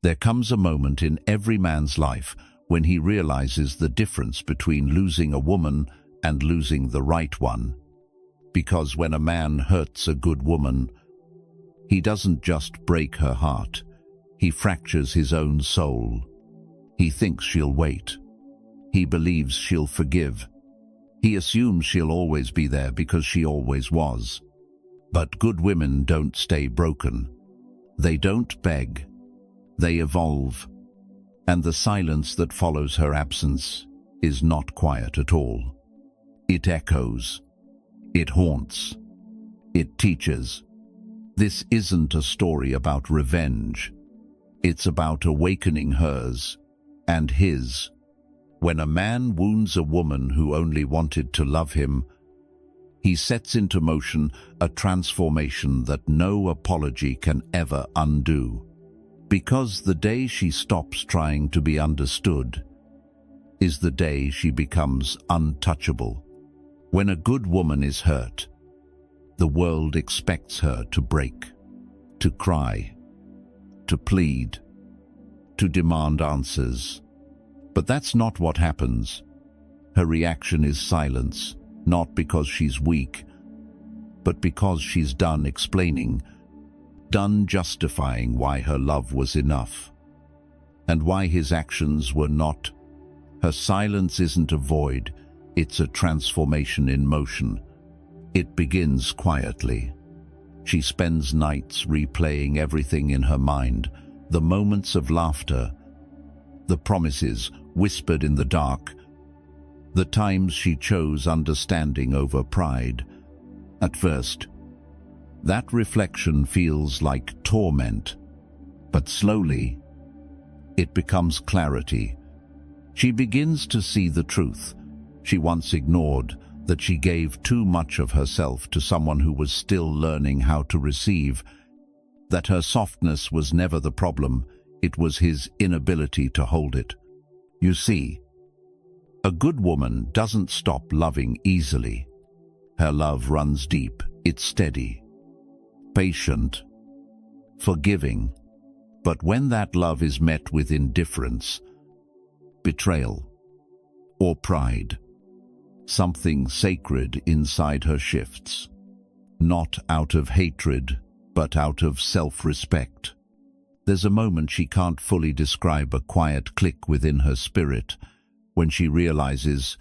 There comes a moment in every man's life when he realizes the difference between losing a woman and losing the right one. Because when a man hurts a good woman, he doesn't just break her heart, he fractures his own soul. He thinks she'll wait. He believes she'll forgive. He assumes she'll always be there because she always was. But good women don't stay broken. They don't beg. They evolve. And the silence that follows her absence is not quiet at all. It echoes. It haunts. It teaches. This isn't a story about revenge. It's about awakening hers and his. When a man wounds a woman who only wanted to love him, he sets into motion a transformation that no apology can ever undo. Because the day she stops trying to be understood is the day she becomes untouchable. When a good woman is hurt, the world expects her to break, to cry, to plead, to demand answers. But that's not what happens. Her reaction is silence, not because she's weak, but because she's done explaining, done justifying why her love was enough, and why his actions were not. Her silence isn't a void, it's a transformation in motion. It begins quietly. She spends nights replaying everything in her mind, the moments of laughter, the promises whispered in the dark, the times she chose understanding over pride. At first, that reflection feels like torment, but slowly, it becomes clarity. She begins to see the truth she once ignored, that she gave too much of herself to someone who was still learning how to receive, that her softness was never the problem, it was his inability to hold it. You see, a good woman doesn't stop loving easily. Her love runs deep, it's steady, patient, forgiving. But when that love is met with indifference, betrayal, or pride, something sacred inside her shifts. Not out of hatred, but out of self-respect. There's a moment she can't fully describe, a quiet click within her spirit, when she realizes,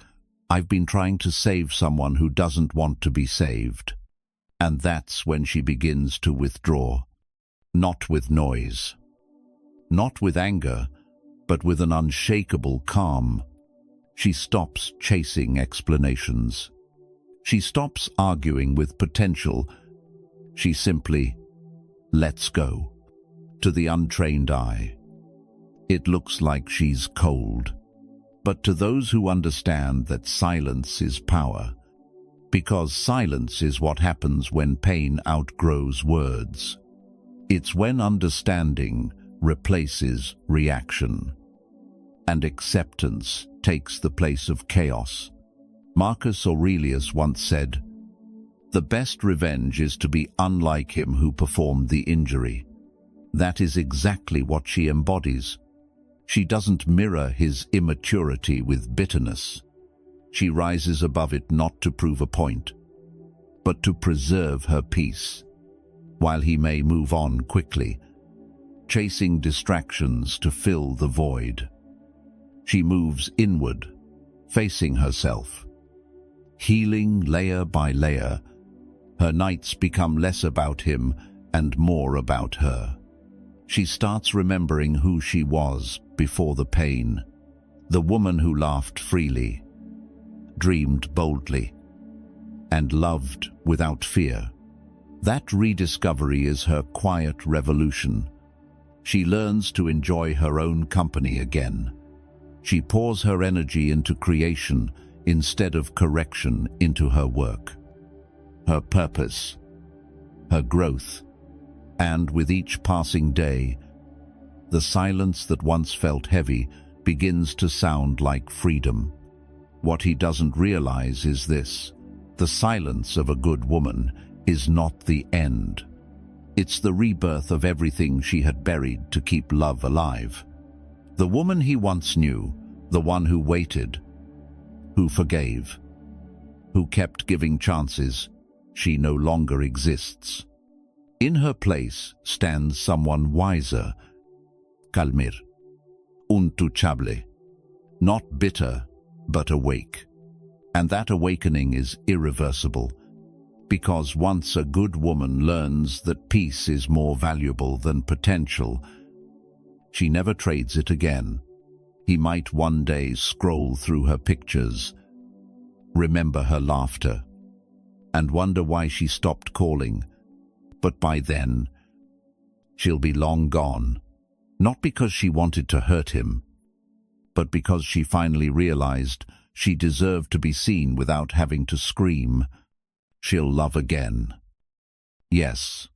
I've been trying to save someone who doesn't want to be saved. And that's when she begins to withdraw. Not with noise, not with anger, but with an unshakable calm. She stops chasing explanations. She stops arguing with potential. She simply lets go. To the untrained eye, it looks like she's cold. But to those who understand that silence is power, because silence is what happens when pain outgrows words. It's when understanding replaces reaction, and acceptance takes the place of chaos. Marcus Aurelius once said, "The best revenge is to be unlike him who performed the injury." That is exactly what she embodies. She doesn't mirror his immaturity with bitterness. She rises above it not to prove a point, but to preserve her peace, while he may move on quickly, chasing distractions to fill the void. She moves inward, facing herself, healing layer by layer. Her nights become less about him and more about her. She starts remembering who she was before the pain, the woman who laughed freely, dreamed boldly, and loved without fear. That rediscovery is her quiet revolution. She learns to enjoy her own company again. She pours her energy into creation instead of correction into her work, her purpose, her growth. And with each passing day, the silence that once felt heavy begins to sound like freedom. What he doesn't realize is this: the silence of a good woman is not the end. It's the rebirth of everything she had buried to keep love alive. The woman he once knew, the one who waited, who forgave, who kept giving chances, she no longer exists. In her place stands someone wiser, calmer, untouchable, not bitter, but awake. And that awakening is irreversible, because once a good woman learns that peace is more valuable than potential, she never trades it again. He might one day scroll through her pictures, remember her laughter, and wonder why she stopped calling. But by then, she'll be long gone, not because she wanted to hurt him, but because she finally realized she deserved to be seen without having to scream. She'll love again. Yes,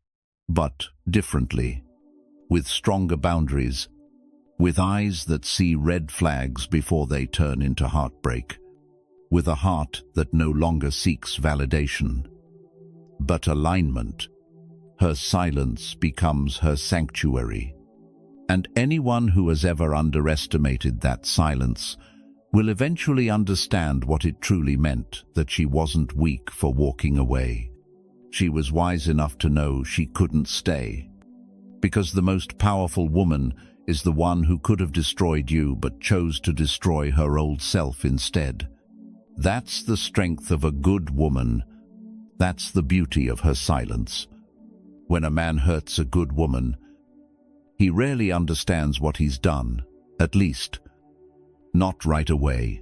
but differently, with stronger boundaries, with eyes that see red flags before they turn into heartbreak, with a heart that no longer seeks validation, but alignment. Her silence becomes her sanctuary. And anyone who has ever underestimated that silence will eventually understand what it truly meant, that she wasn't weak for walking away. She was wise enough to know she couldn't stay. Because the most powerful woman is the one who could have destroyed you but chose to destroy her old self instead. That's the strength of a good woman. That's the beauty of her silence. When a man hurts a good woman, he rarely understands what he's done, at least not right away.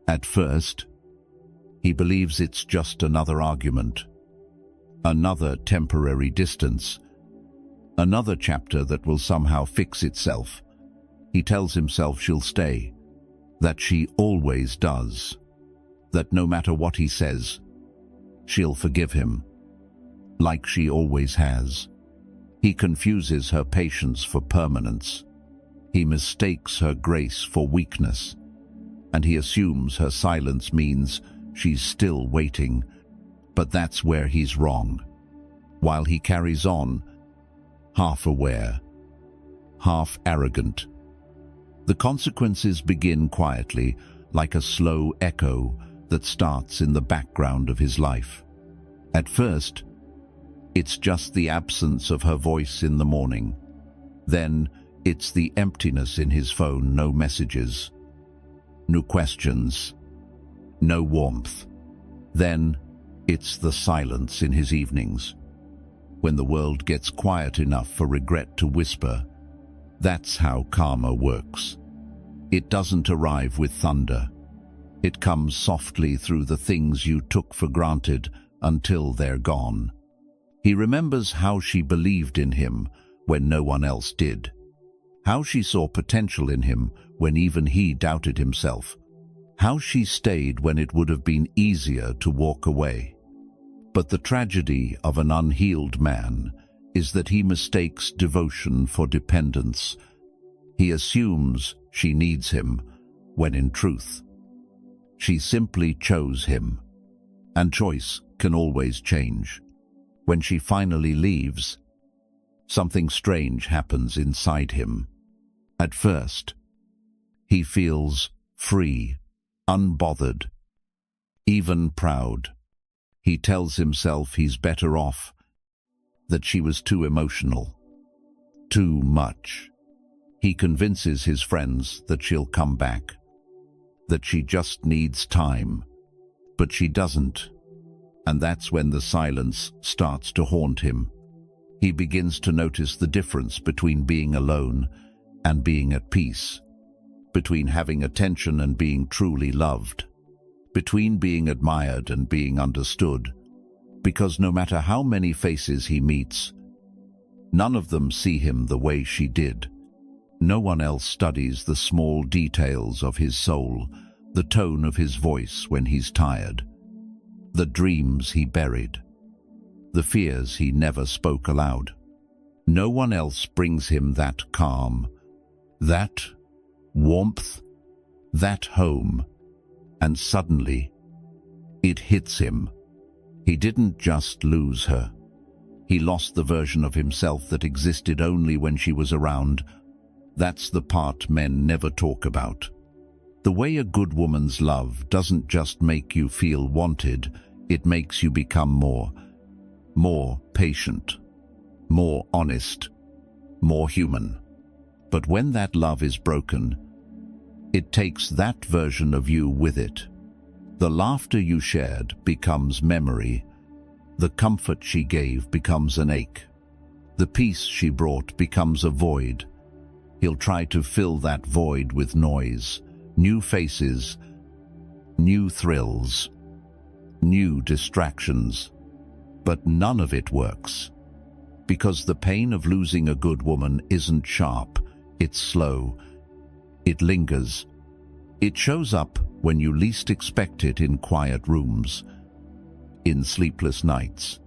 At first, he believes it's just another argument, another temporary distance, another chapter that will somehow fix itself. He tells himself she'll stay, that she always does, that no matter what he says, she'll forgive him, like she always has. He confuses her patience for permanence. He mistakes her grace for weakness, and he assumes her silence means she's still waiting. But that's where he's wrong. While he carries on, half aware, half arrogant, the consequences begin quietly, like a slow echo that starts in the background of his life. At first, it's just the absence of her voice in the morning. Then it's the emptiness in his phone, no messages, no questions, no warmth. Then it's the silence in his evenings. When the world gets quiet enough for regret to whisper, that's how karma works. It doesn't arrive with thunder. It comes softly through the things you took for granted until they're gone. He remembers how she believed in him when no one else did, how she saw potential in him when even he doubted himself, how she stayed when it would have been easier to walk away. But the tragedy of an unhealed man is that he mistakes devotion for dependence. He assumes she needs him, when in truth, she simply chose him. And choice can always change. When she finally leaves, something strange happens inside him. At first, he feels free, unbothered, even proud. He tells himself he's better off, that she was too emotional, too much. He convinces his friends that she'll come back, that she just needs time, but she doesn't. And that's when the silence starts to haunt him. He begins to notice the difference between being alone and being at peace, between having attention and being truly loved, between being admired and being understood. Because no matter how many faces he meets, none of them see him the way she did. No one else studies the small details of his soul, the tone of his voice when he's tired, the dreams he buried, the fears he never spoke aloud. No one else brings him that calm, that warmth, that home. And suddenly, it hits him. He didn't just lose her. He lost the version of himself that existed only when she was around. That's the part men never talk about. The way a good woman's love doesn't just make you feel wanted, it makes you become more patient, more honest, more human. But when that love is broken, it takes that version of you with it. The laughter you shared becomes memory. The comfort she gave becomes an ache. The peace she brought becomes a void. He'll try to fill that void with noise, new faces, new thrills, new distractions. But none of it works. Because the pain of losing a good woman isn't sharp, it's slow. It lingers. It shows up when you least expect it, in quiet rooms, in sleepless nights,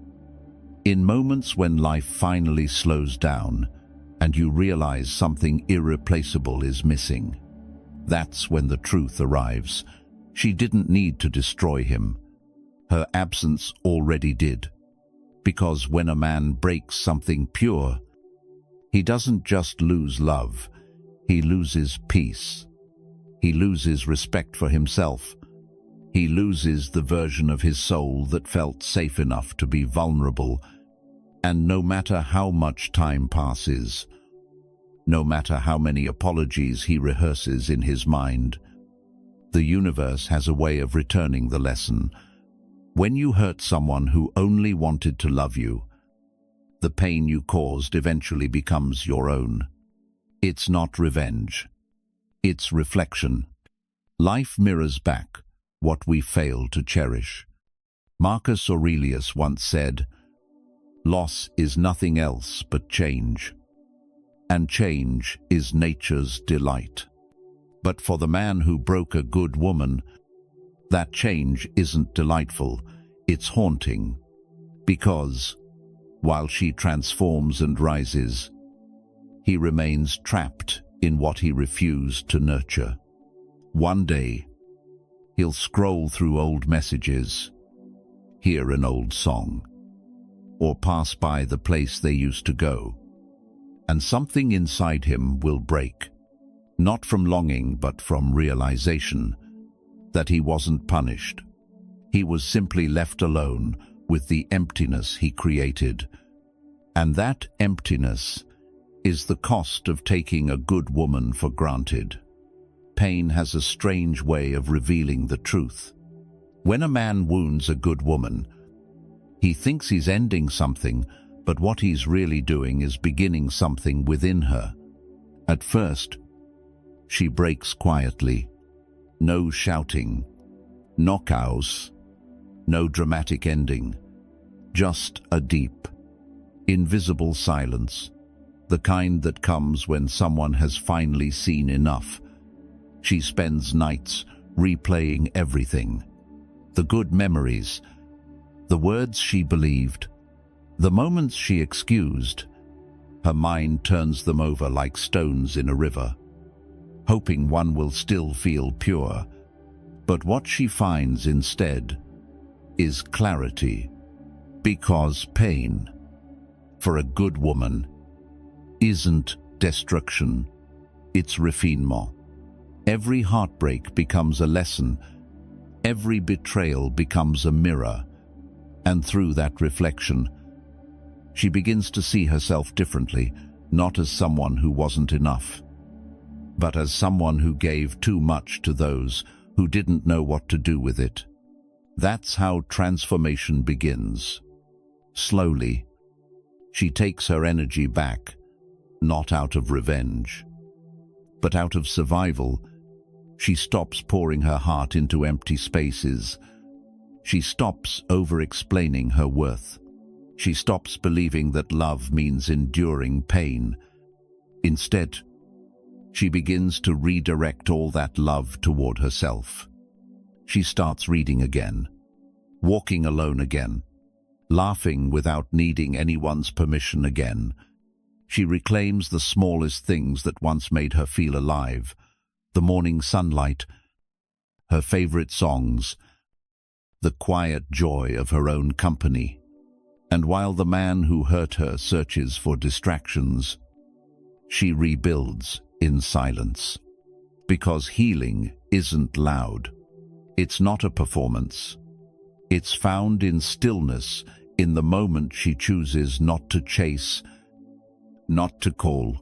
in moments when life finally slows down and you realize something irreplaceable is missing. That's when the truth arrives. She didn't need to destroy him. Her absence already did. Because when a man breaks something pure, he doesn't just lose love, he loses peace. He loses respect for himself. He loses the version of his soul that felt safe enough to be vulnerable. And no matter how much time passes, no matter how many apologies he rehearses in his mind, the universe has a way of returning the lesson. When you hurt someone who only wanted to love you, the pain you caused eventually becomes your own. It's not revenge. It's reflection. Life mirrors back what we fail to cherish. Marcus Aurelius once said, "Loss is nothing else but change, and change is nature's delight." But for the man who broke a good woman, that change isn't delightful, it's haunting. Because, while she transforms and rises, he remains trapped in what he refused to nurture. One day, he'll scroll through old messages, hear an old song, or pass by the place they used to go, and something inside him will break, not from longing but from realization that he wasn't punished. He was simply left alone with the emptiness he created. And that emptiness is the cost of taking a good woman for granted. Pain has a strange way of revealing the truth. When a man wounds a good woman, he thinks he's ending something, but what he's really doing is beginning something within her. At first, she breaks quietly. No shouting, knockouts, no dramatic ending. Just a deep, invisible silence, the kind that comes when someone has finally seen enough. She spends nights replaying everything. The good memories, the words she believed, the moments she excused. Her mind turns them over like stones in a river, hoping one will still feel pure. But what she finds instead is clarity. Because pain, for a good woman, isn't destruction, it's refinement. Every heartbreak becomes a lesson. Every betrayal becomes a mirror. And through that reflection, she begins to see herself differently, not as someone who wasn't enough, but as someone who gave too much to those who didn't know what to do with it. That's how transformation begins. Slowly, she takes her energy back, not out of revenge, but out of survival. She stops pouring her heart into empty spaces. She stops over-explaining her worth. She stops believing that love means enduring pain. Instead, she begins to redirect all that love toward herself. She starts reading again, walking alone again, laughing without needing anyone's permission again. She reclaims the smallest things that once made her feel alive: the morning sunlight, her favorite songs, the quiet joy of her own company. And while the man who hurt her searches for distractions, she rebuilds in silence. Because healing isn't loud. It's not a performance. It's found in stillness, in the moment she chooses not to chase, not to call,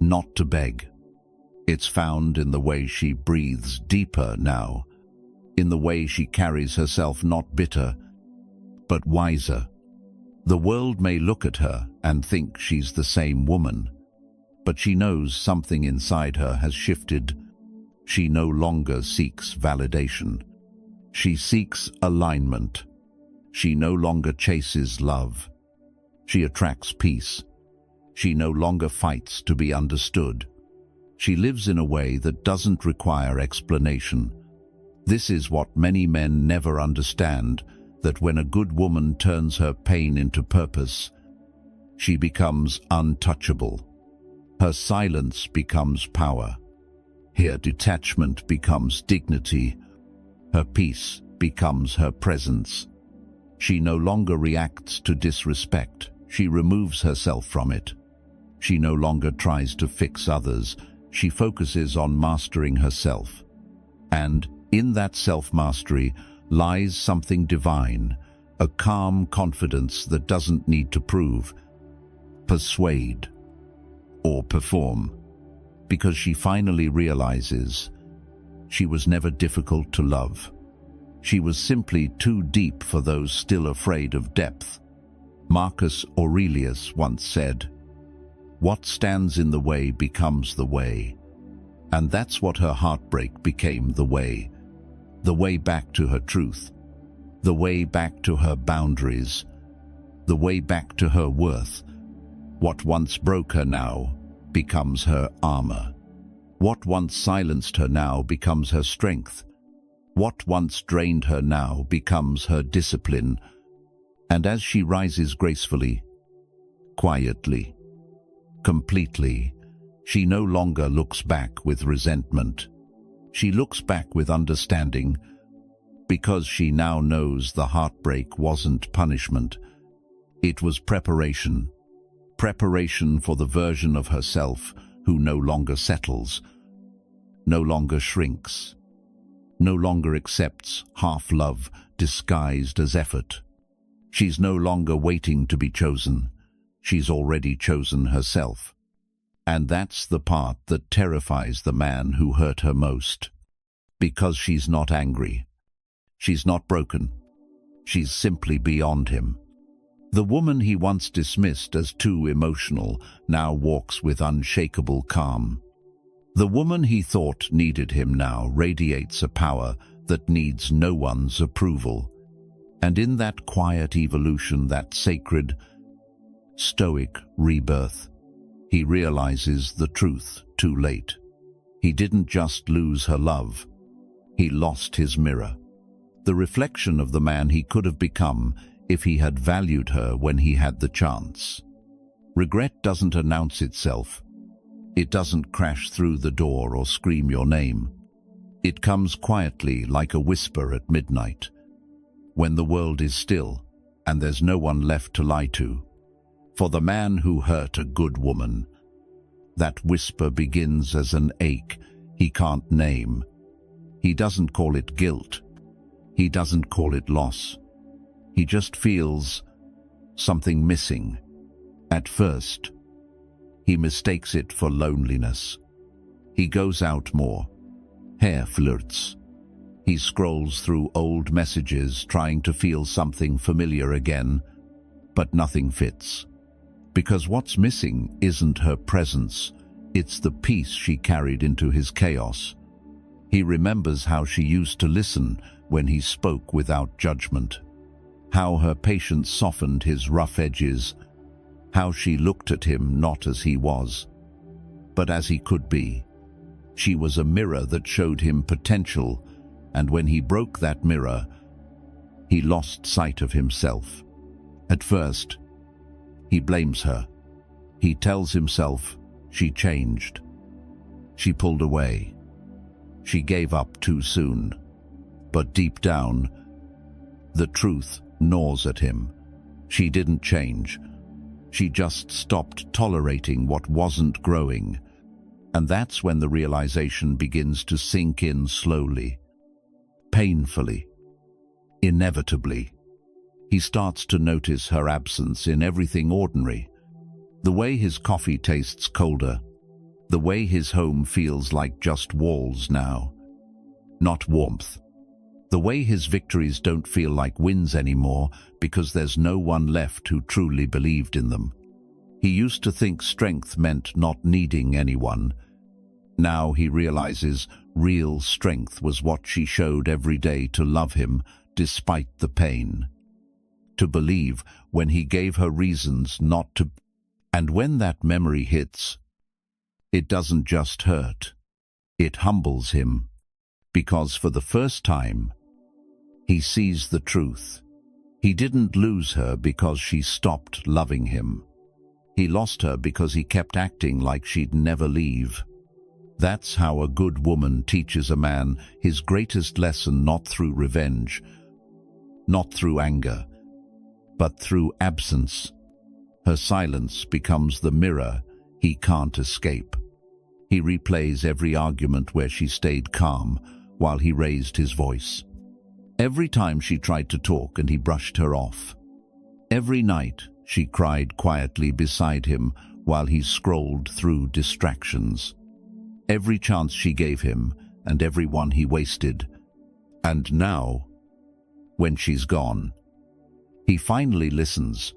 not to beg. It's found in the way she breathes deeper now, in the way she carries herself not bitter, but wiser. The world may look at her and think she's the same woman, but she knows something inside her has shifted. She no longer seeks validation. She seeks alignment. She no longer chases love. She attracts peace. She no longer fights to be understood. She lives in a way that doesn't require explanation. This is what many men never understand, that when a good woman turns her pain into purpose, she becomes untouchable. Her silence becomes power. Her detachment becomes dignity. Her peace becomes her presence. She no longer reacts to disrespect. She removes herself from it. She no longer tries to fix others. She focuses on mastering herself. And in that self-mastery lies something divine, a calm confidence that doesn't need to prove, persuade, or perform, because she finally realizes she was never difficult to love. She was simply too deep for those still afraid of depth. Marcus Aurelius once said, "What stands in the way becomes the way." And that's what her heartbreak became, the way back to her truth, the way back to her boundaries, the way back to her worth. What once broke her now becomes her armor. What once silenced her now becomes her strength. What once drained her now becomes her discipline. And as she rises gracefully, quietly, completely, she no longer looks back with resentment. She looks back with understanding, because she now knows the heartbreak wasn't punishment. It was preparation. Preparation for the version of herself who no longer settles, no longer shrinks, no longer accepts half-love disguised as effort. She's no longer waiting to be chosen. She's already chosen herself. And that's the part that terrifies the man who hurt her most. Because she's not angry. She's not broken. She's simply beyond him. The woman he once dismissed as too emotional now walks with unshakable calm. The woman he thought needed him now radiates a power that needs no one's approval. And in that quiet evolution, that sacred, stoic rebirth, he realizes the truth too late. He didn't just lose her love. He lost his mirror. The reflection of the man he could have become if he had valued her when he had the chance. Regret doesn't announce itself. It doesn't crash through the door or scream your name. It comes quietly like a whisper at midnight, when the world is still and there's no one left to lie to. For the man who hurt a good woman, that whisper begins as an ache he can't name. He doesn't call it guilt. He doesn't call it loss. He just feels something missing. At first, he mistakes it for loneliness. He goes out more. Hair flirts. He scrolls through old messages trying to feel something familiar again, but nothing fits. Because what's missing isn't her presence, it's the peace she carried into his chaos. He remembers how she used to listen when he spoke without judgment, how her patience softened his rough edges, how she looked at him not as he was, but as he could be. She was a mirror that showed him potential, and when he broke that mirror, he lost sight of himself. At first, he blames her. He tells himself she changed. She pulled away. She gave up too soon. But deep down, the truth gnaws at him. She didn't change. She just stopped tolerating what wasn't growing. And that's when the realization begins to sink in slowly, painfully, inevitably. He starts to notice her absence in everything ordinary. The way his coffee tastes colder. The way his home feels like just walls now, not warmth. The way his victories don't feel like wins anymore because there's no one left who truly believed in them. He used to think strength meant not needing anyone. Now he realizes real strength was what she showed every day to love him despite the pain. To believe when he gave her reasons not to. And when that memory hits, it doesn't just hurt. It humbles him. Because for the first time, he sees the truth. He didn't lose her because she stopped loving him. He lost her because he kept acting like she'd never leave. That's how a good woman teaches a man his greatest lesson, not through revenge, not through anger, but through absence. Her silence becomes the mirror he can't escape. He replays every argument where she stayed calm while he raised his voice. Every time she tried to talk and he brushed her off. Every night she cried quietly beside him while he scrolled through distractions. Every chance she gave him and every one he wasted. And now, when she's gone, he finally listens,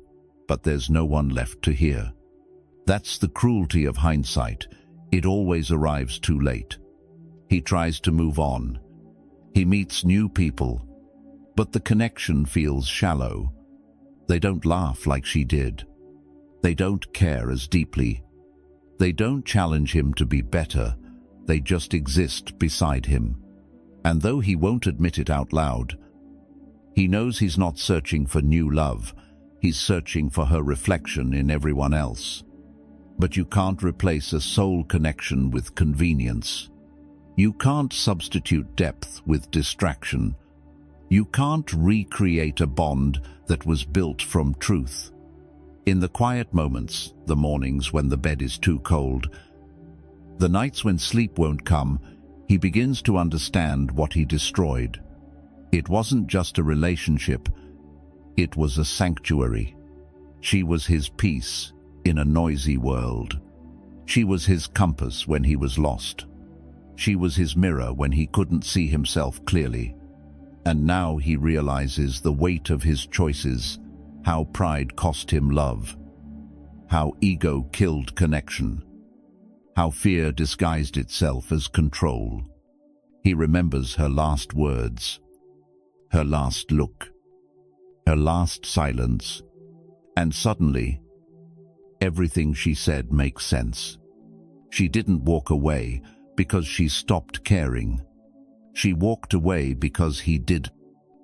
but there's no one left to hear. That's the cruelty of hindsight. It always arrives too late. He tries to move on. He meets new people, but the connection feels shallow. They don't laugh like she did. They don't care as deeply. They don't challenge him to be better. They just exist beside him. And though he won't admit it out loud, he knows he's not searching for new love. He's searching for her reflection in everyone else. But you can't replace a soul connection with convenience. You can't substitute depth with distraction. You can't recreate a bond that was built from truth. In the quiet moments, the mornings when the bed is too cold, the nights when sleep won't come, he begins to understand what he destroyed. It wasn't just a relationship, it was a sanctuary. She was his peace in a noisy world. She was his compass when he was lost. She was his mirror when he couldn't see himself clearly. And now he realizes the weight of his choices, how pride cost him love, how ego killed connection, how fear disguised itself as control. He remembers her last words, her last look, her last silence, and suddenly, everything she said makes sense. She didn't walk away because she stopped caring. She walked away because he did.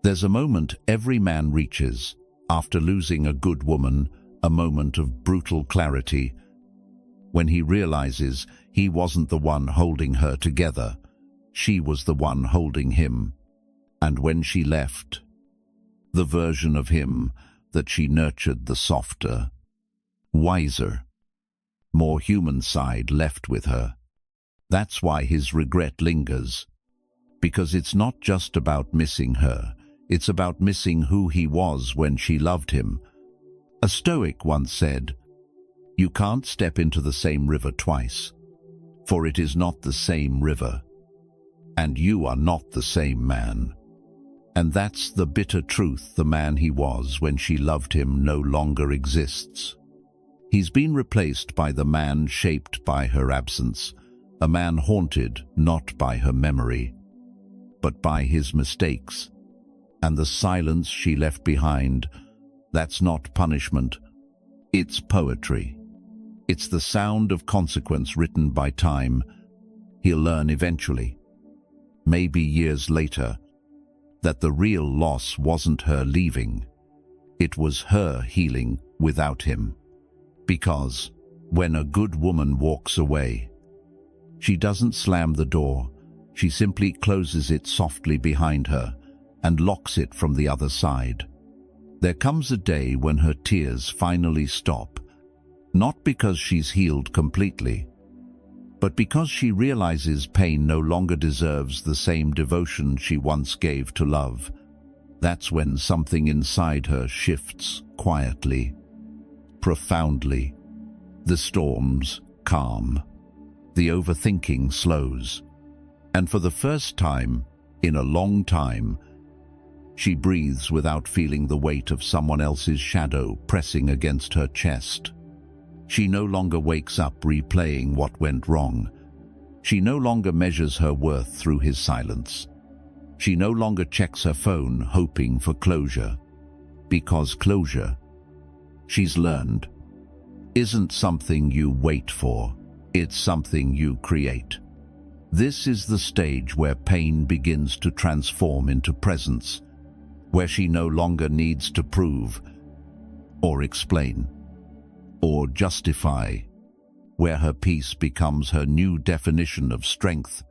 There's a moment every man reaches, after losing a good woman, a moment of brutal clarity, when he realizes he wasn't the one holding her together, she was the one holding him. And when she left, the version of him that she nurtured, the softer, wiser, more human side left with her. That's why his regret lingers. Because it's not just about missing her, it's about missing who he was when she loved him. A Stoic once said, "You can't step into the same river twice, for it is not the same river, and you are not the same man." And that's the bitter truth. The man he was when she loved him no longer exists. He's been replaced by the man shaped by her absence, a man haunted not by her memory, but by his mistakes. And the silence she left behind, that's not punishment, it's poetry. It's the sound of consequence written by time. He'll learn eventually, maybe years later, that the real loss wasn't her leaving, it was her healing without him. Because when a good woman walks away, she doesn't slam the door, she simply closes it softly behind her and locks it from the other side. There comes a day when her tears finally stop, not because she's healed completely, but because she realizes pain no longer deserves the same devotion she once gave to love. That's when something inside her shifts quietly, profoundly. The storms calm. The overthinking slows. And for the first time, in a long time, she breathes without feeling the weight of someone else's shadow pressing against her chest. She no longer wakes up replaying what went wrong. She no longer measures her worth through his silence. She no longer checks her phone hoping for closure. Because closure, she's learned, isn't something you wait for, it's something you create. This is the stage where pain begins to transform into presence, where she no longer needs to prove, or explain, or justify, where her peace becomes her new definition of strength.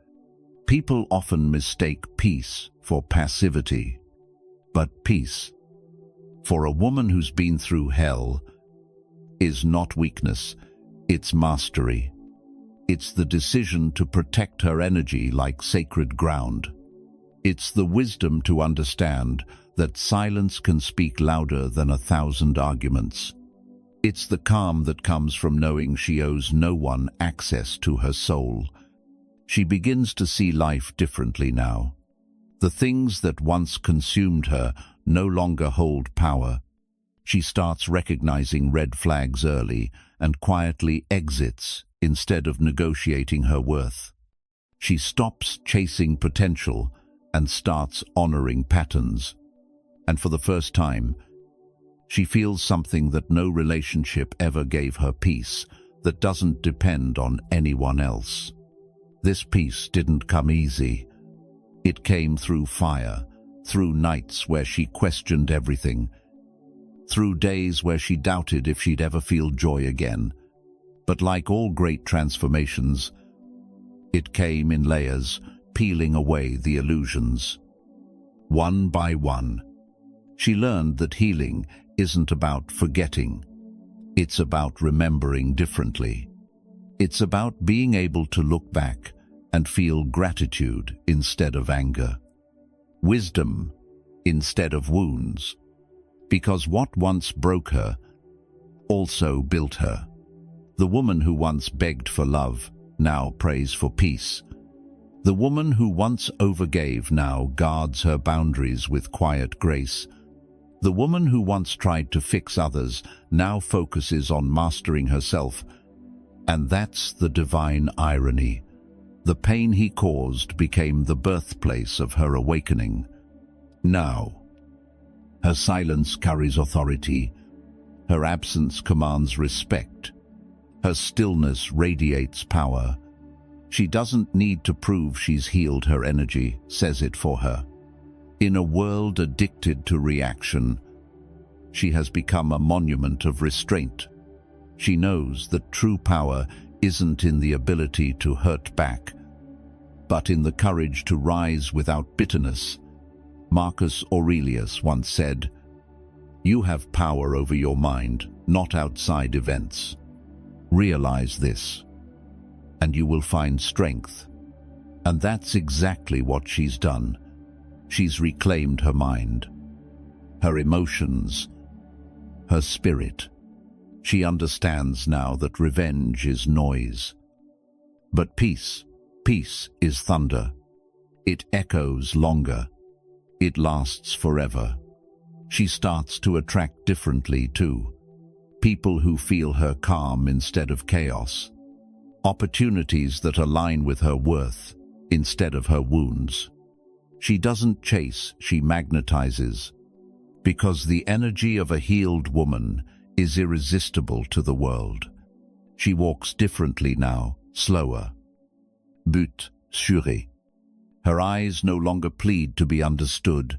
People often mistake peace for passivity, but peace, for a woman who's been through hell, is not weakness, it's mastery. It's the decision to protect her energy like sacred ground. It's the wisdom to understand that silence can speak louder than 1,000 arguments. It's the calm that comes from knowing she owes no one access to her soul. She begins to see life differently now. The things that once consumed her no longer hold power. She starts recognizing red flags early and quietly exits instead of negotiating her worth. She stops chasing potential and starts honoring patterns. And for the first time, she feels something that no relationship ever gave her: peace that doesn't depend on anyone else. This peace didn't come easy. It came through fire, through nights where she questioned everything, through days where she doubted if she'd ever feel joy again. But like all great transformations, it came in layers, peeling away the illusions. One by one, she learned that healing isn't about forgetting. It's about remembering differently. It's about being able to look back and feel gratitude instead of anger, wisdom instead of wounds, because what once broke her also built her. The woman who once begged for love now prays for peace. The woman who once overgave now guards her boundaries with quiet grace. The woman who once tried to fix others now focuses on mastering herself. And that's the divine irony. The pain he caused became the birthplace of her awakening. Now, her silence carries authority. Her absence commands respect. Her stillness radiates power. She doesn't need to prove she's healed. Her energy says it for her. In a world addicted to reaction, she has become a monument of restraint. She knows that true power isn't in the ability to hurt back, but in the courage to rise without bitterness. Marcus Aurelius once said, "You have power over your mind, not outside events. Realize this, and you will find strength." And that's exactly what she's done. She's reclaimed her mind, her emotions, her spirit. She understands now that revenge is noise. But peace is thunder. It echoes longer. It lasts forever. She starts to attract differently too. People who feel her calm instead of chaos. Opportunities that align with her worth instead of her wounds. She doesn't chase, she magnetizes. Because the energy of a healed woman is irresistible to the world. She walks differently now, slower. But sûre. Her eyes no longer plead to be understood.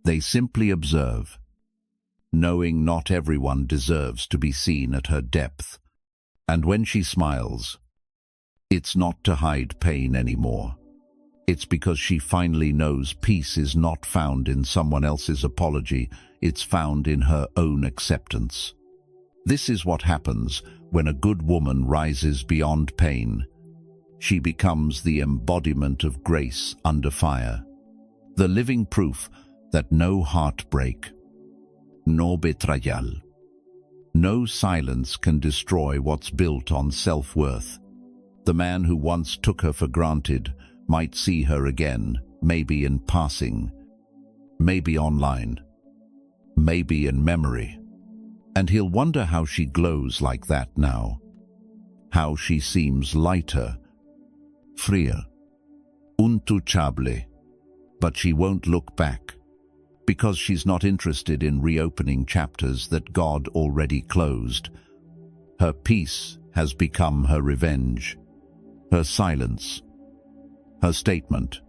They simply observe, knowing not everyone deserves to be seen at her depth. And when she smiles, it's not to hide pain anymore. It's because she finally knows peace is not found in someone else's apology. it's found in her own acceptance. This is what happens when a good woman rises beyond pain. She becomes the embodiment of grace under fire, the living proof that no heartbreak, no betrayal, no silence can destroy what's built on self-worth. The man who once took her for granted might see her again, maybe in passing, maybe online, maybe in memory. And he'll wonder how she glows like that now, how she seems lighter, freer, untouchable. But she won't look back, because she's not interested in reopening chapters that God already closed. Her peace has become her revenge, her silence, her statement,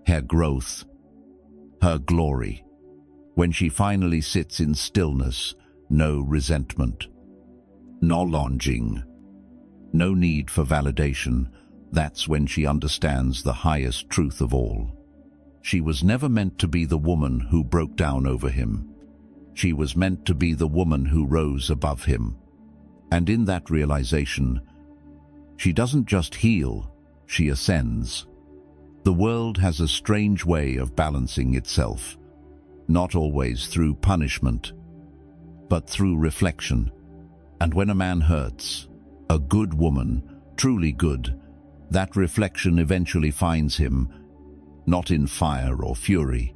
her growth, her glory. When she finally sits in stillness, no resentment, no longing, no need for validation, that's when she understands the highest truth of all. She was never meant to be the woman who broke down over him. She was meant to be the woman who rose above him. And in that realization, she doesn't just heal, she ascends. The world has a strange way of balancing itself, not always through punishment, but through reflection. And when a man hurts, a good woman, truly good, that reflection eventually finds him, not in fire or fury,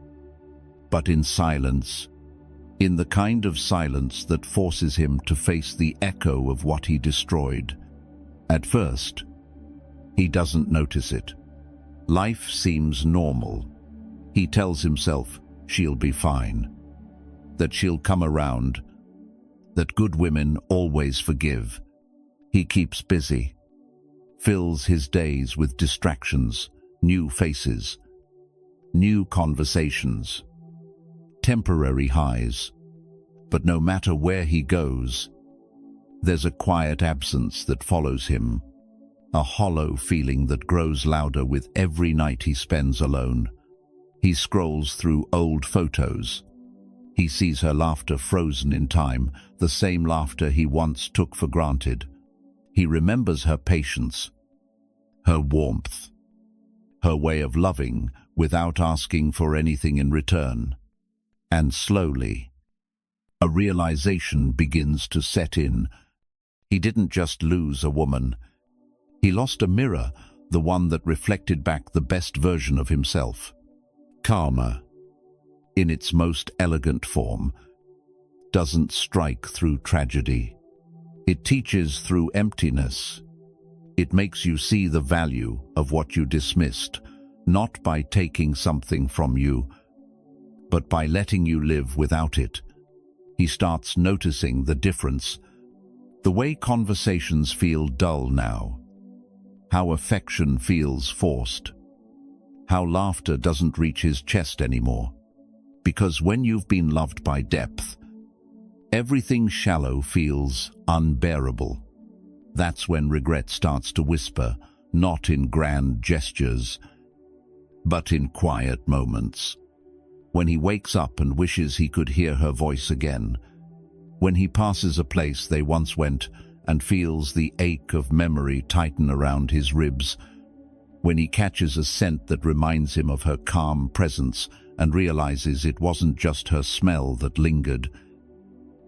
but in silence, in the kind of silence that forces him to face the echo of what he destroyed. At first, he doesn't notice it. Life seems normal. He tells himself she'll be fine, that she'll come around, that good women always forgive. He keeps busy, fills his days with distractions, new faces, new conversations, temporary highs. But no matter where he goes, there's a quiet absence that follows him, a hollow feeling that grows louder with every night he spends alone. He scrolls through old photos. He sees her laughter frozen in time, the same laughter he once took for granted. He remembers her patience, her warmth, her way of loving without asking for anything in return. And slowly, a realization begins to set in. He didn't just lose a woman. He lost a mirror, the one that reflected back the best version of himself. Karma, in its most elegant form, doesn't strike through tragedy. It teaches through emptiness. It makes you see the value of what you dismissed, not by taking something from you, but by letting you live without it. He starts noticing the difference, the way conversations feel dull now, how affection feels forced, how laughter doesn't reach his chest anymore. Because when you've been loved by depth, everything shallow feels unbearable. That's when regret starts to whisper, not in grand gestures, but in quiet moments. When he wakes up and wishes he could hear her voice again. When he passes a place they once went and feels the ache of memory tighten around his ribs. When he catches a scent that reminds him of her calm presence and realizes it wasn't just her smell that lingered,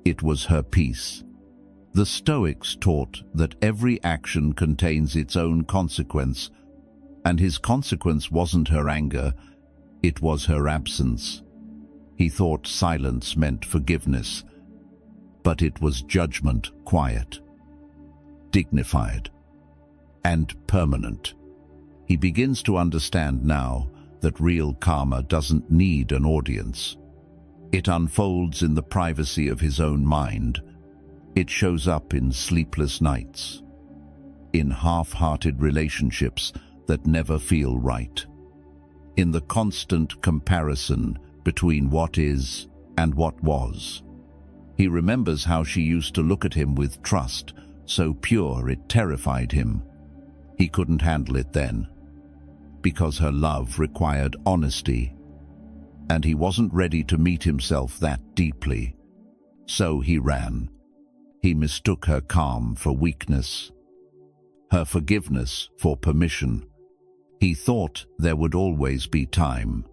it was her peace. The Stoics taught that every action contains its own consequence, and his consequence wasn't her anger, it was her absence. He thought silence meant forgiveness, but it was judgment, quiet, dignified, and permanent. He begins to understand now that real karma doesn't need an audience. It unfolds in the privacy of his own mind. It shows up in sleepless nights, in half-hearted relationships that never feel right, in the constant comparison between what is and what was. He remembers how she used to look at him with trust, so pure it terrified him. He couldn't handle it then, because her love required honesty, and he wasn't ready to meet himself that deeply. So he ran. He mistook her calm for weakness, her forgiveness for permission. He thought there would always be time.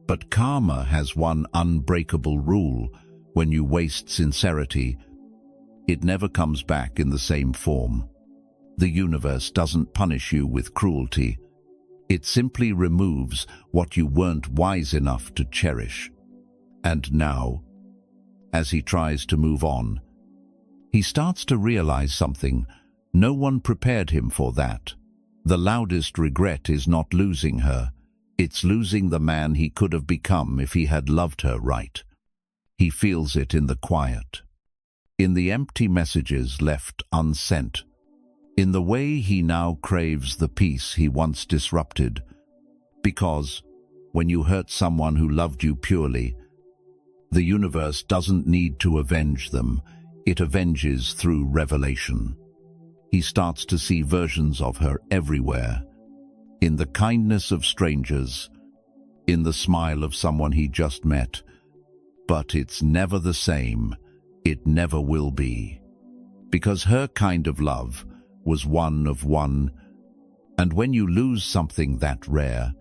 But karma has one unbreakable rule: when you waste sincerity, it never comes back in the same form. The universe doesn't punish you with cruelty. It simply removes what you weren't wise enough to cherish. And now, as he tries to move on, he starts to realize something. No one prepared him for that. The loudest regret is not losing her. It's losing the man he could have become if he had loved her right. He feels it in the quiet, in the empty messages left unsent, in the way he now craves the peace he once disrupted. Because when you hurt someone who loved you purely, the universe doesn't need to avenge them. It avenges through revelation. He starts to see versions of her everywhere, in the kindness of strangers, in the smile of someone he just met. But it's never the same. It never will be. Because her kind of love was one of one, and when you lose something that rare,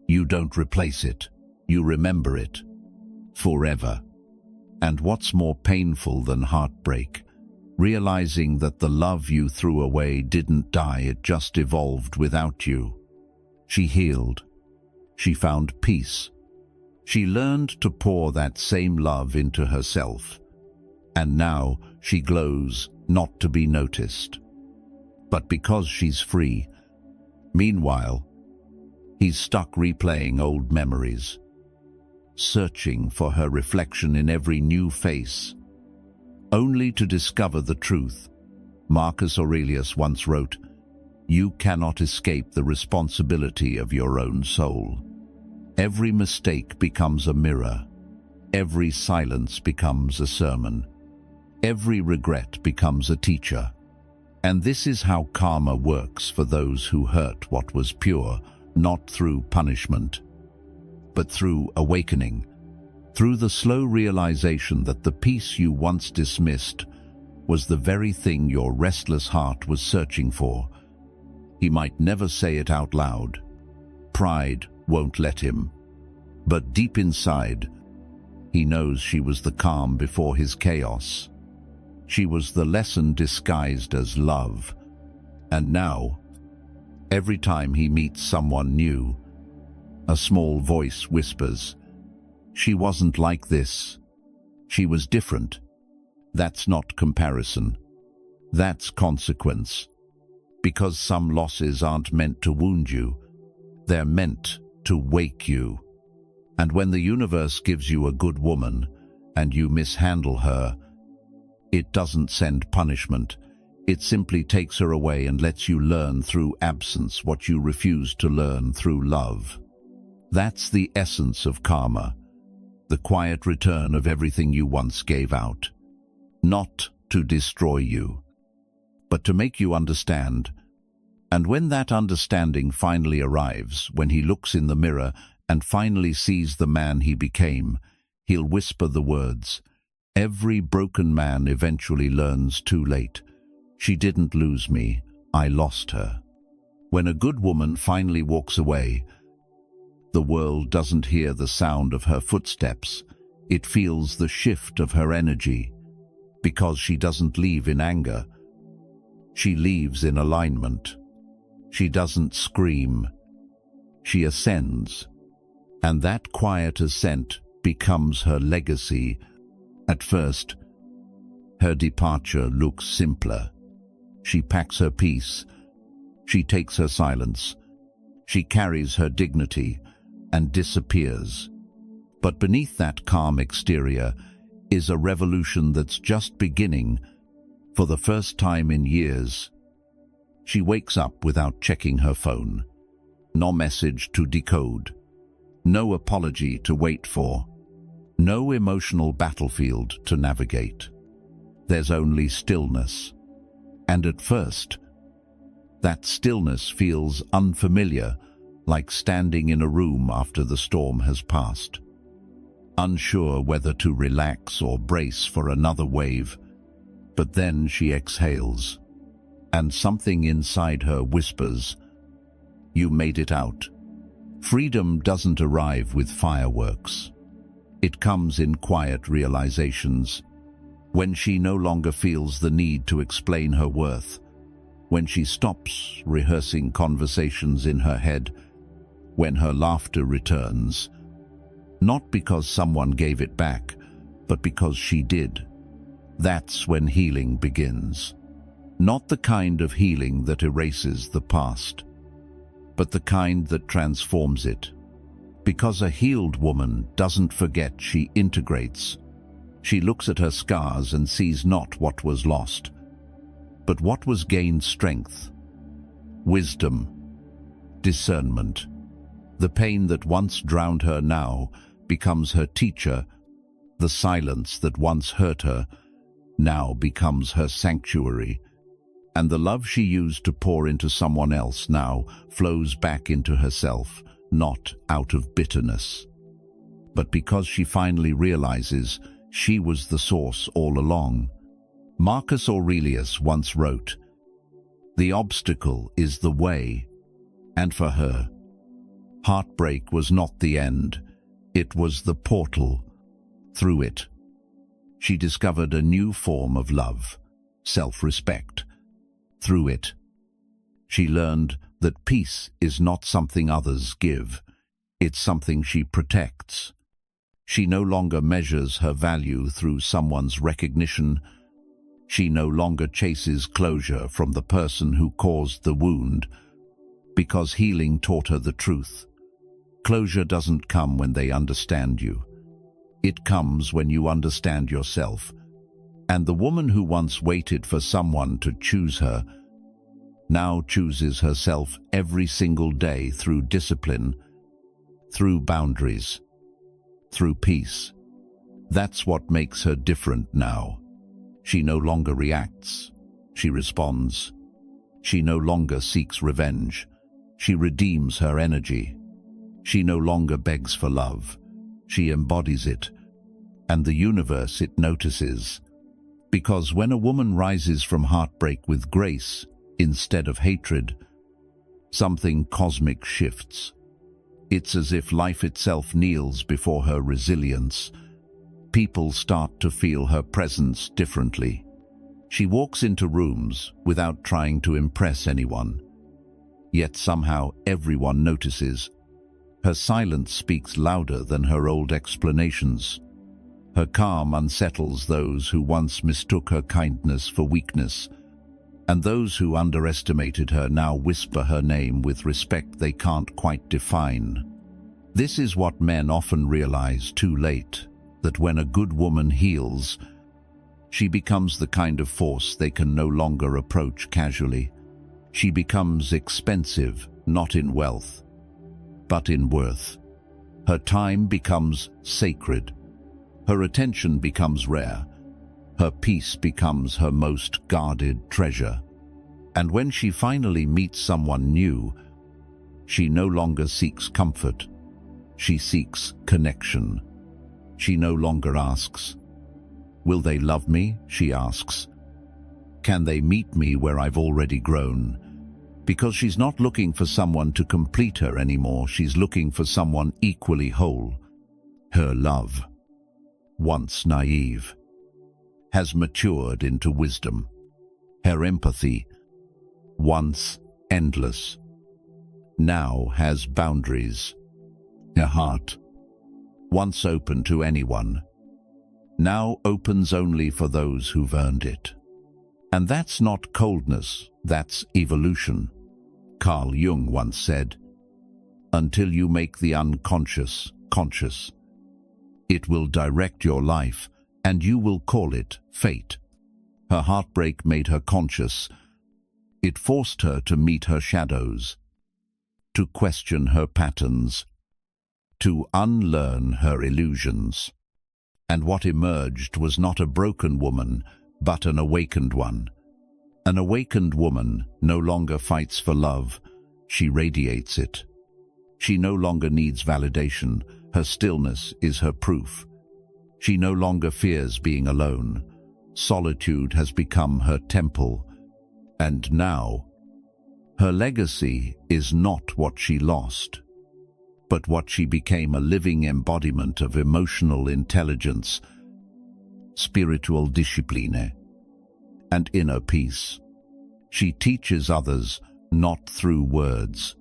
you don't replace it, you remember it forever. And what's more painful than heartbreak? Realizing that the love you threw away didn't die, it just evolved without you. She healed. She found peace. She learned to pour that same love into herself. And now she glows, not to be noticed, but because she's free. Meanwhile, he's stuck replaying old memories, searching for her reflection in every new face, only to discover the truth. Marcus Aurelius once wrote, "You cannot escape the responsibility of your own soul." Every mistake becomes a mirror. Every silence becomes a sermon. Every regret becomes a teacher. And this is how karma works for those who hurt what was pure, not through punishment, but through awakening, through the slow realization that the peace you once dismissed was the very thing your restless heart was searching for. He might never say it out loud. Pride won't let him. But deep inside, he knows she was the calm before his chaos. She was the lesson disguised as love. And now, every time he meets someone new, a small voice whispers, "She wasn't like this. She was different." That's not comparison. That's consequence. Because some losses aren't meant to wound you. They're meant to wake you. And when the universe gives you a good woman and you mishandle her, it doesn't send punishment. It simply takes her away and lets you learn through absence what you refused to learn through love. That's the essence of karma, the quiet return of everything you once gave out. Not to destroy you, but to make you understand. And when that understanding finally arrives, when he looks in the mirror and finally sees the man he became, he'll whisper the words, "Every broken man eventually learns too late. She didn't lose me, I lost her." When a good woman finally walks away, the world doesn't hear the sound of her footsteps. It feels the shift of her energy, because she doesn't leave in anger. She leaves in alignment. She doesn't scream. She ascends. And that quiet ascent becomes her legacy. At first, her departure looks simpler. She packs her peace. She takes her silence. She carries her dignity and disappears. But beneath that calm exterior is a revolution that's just beginning. For the first time in years, she wakes up without checking her phone. No message to decode. No apology to wait for. No emotional battlefield to navigate. There's only stillness. And at first, that stillness feels unfamiliar, like standing in a room after the storm has passed. unsure whether to relax or brace for another wave. But then she exhales, and something inside her whispers, "You made it out." Freedom doesn't arrive with fireworks. It comes in quiet realizations, when she no longer feels the need to explain her worth, when she stops rehearsing conversations in her head, when her laughter returns, not because someone gave it back, but because she did. That's when healing begins. Not the kind of healing that erases the past, but the kind that transforms it. Because a healed woman doesn't forget, she integrates. She looks at her scars and sees not what was lost, but what was gained: strength, wisdom, discernment. The pain that once drowned her now becomes her teacher. The silence that once hurt her now becomes her sanctuary. And the love she used to pour into someone else now flows back into herself, not out of bitterness, but because she finally realizes she was the source all along. Marcus Aurelius once wrote, "The obstacle is the way," and for her, heartbreak was not the end, it was the portal. Through it, she discovered a new form of love, self-respect. Through it, she learned that peace is not something others give, it's something she protects. She no longer measures her value through someone's recognition. She no longer chases closure from the person who caused the wound, because healing taught her the truth. Closure doesn't come when they understand you. It comes when you understand yourself. And the woman who once waited for someone to choose her now chooses herself every single day through discipline, through boundaries, through peace. That's what makes her different now. She no longer reacts, she responds. She no longer seeks revenge, she redeems her energy. She no longer begs for love, she embodies it, and the universe it notices. Because when a woman rises from heartbreak with grace instead of hatred, something cosmic shifts. It's as if life itself kneels before her resilience. People start to feel her presence differently. She walks into rooms without trying to impress anyone. Yet somehow everyone notices. Her silence speaks louder than her old explanations. Her calm unsettles those who once mistook her kindness for weakness, and those who underestimated her now whisper her name with respect they can't quite define. This is what men often realize too late, that when a good woman heals, she becomes the kind of force they can no longer approach casually. She becomes expensive, not in wealth, but in worth. Her time becomes sacred. Her attention becomes rare. Her peace becomes her most guarded treasure. And when she finally meets someone new, she no longer seeks comfort. She seeks connection. She no longer asks, "Will they love me?" She asks, "Can they meet me where I've already grown?" Because she's not looking for someone to complete her anymore, she's looking for someone equally whole. Her love, once naive, has matured into wisdom. Her empathy, once endless, now has boundaries. Her heart, once open to anyone, now opens only for those who've earned it. And that's not coldness, that's evolution. Carl Jung once said, "Until you make the unconscious conscious, it will direct your life, and you will call it fate." Her heartbreak made her conscious. It forced her to meet her shadows, to question her patterns, to unlearn her illusions. And what emerged was not a broken woman, but an awakened one. An awakened woman no longer fights for love, she radiates it. She no longer needs validation, Her stillness is her proof. She no longer fears being alone. Solitude has become her temple. And now, her legacy is not what she lost, but what she became, a living embodiment of emotional intelligence, spiritual discipline, and inner peace. She teaches others not through words,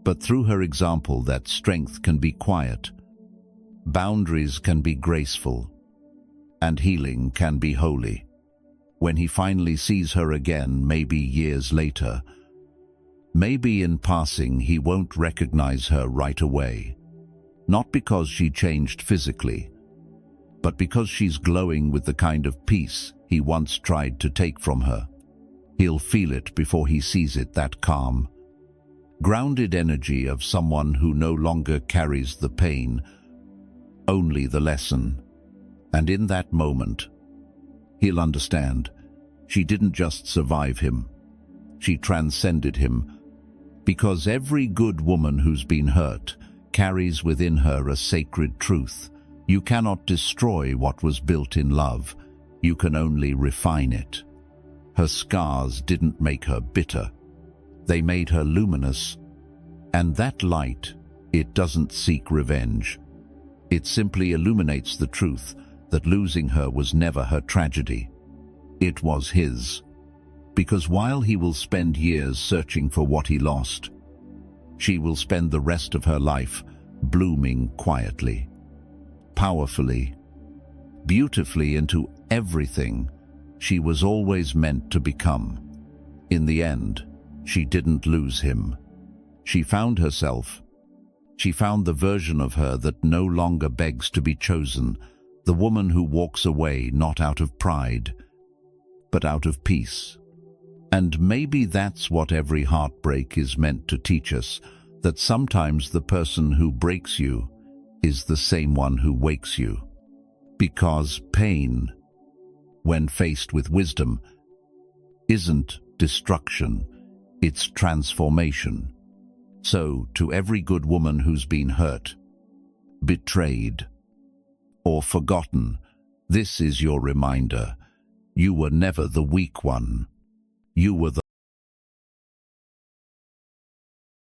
but through her example, that strength can be quiet, boundaries can be graceful, and healing can be holy. When he finally sees her again, maybe years later, maybe in passing, he won't recognize her right away. Not because she changed physically, but because she's glowing with the kind of peace he once tried to take from her. He'll feel it before he sees it, that calm, grounded energy of someone who no longer carries the pain, only the lesson. And in that moment, he'll understand she didn't just survive him, she transcended him, because every good woman who's been hurt carries within her a sacred truth. You cannot destroy what was built in love, you can only refine it. Her scars didn't make her bitter, they made her luminous, and that light, it doesn't seek revenge. It simply illuminates the truth that losing her was never her tragedy. It was his. Because while he will spend years searching for what he lost, she will spend the rest of her life blooming quietly, powerfully, beautifully into everything she was always meant to become. In the end, she didn't lose him. She found herself. She found the version of her that no longer begs to be chosen, the woman who walks away not out of pride, but out of peace. And maybe that's what every heartbreak is meant to teach us, that sometimes the person who breaks you is the same one who wakes you. Because pain, when faced with wisdom, isn't destruction, it's transformation. So, to every good woman who's been hurt, betrayed, or forgotten, this is your reminder. You were never the weak one. You were the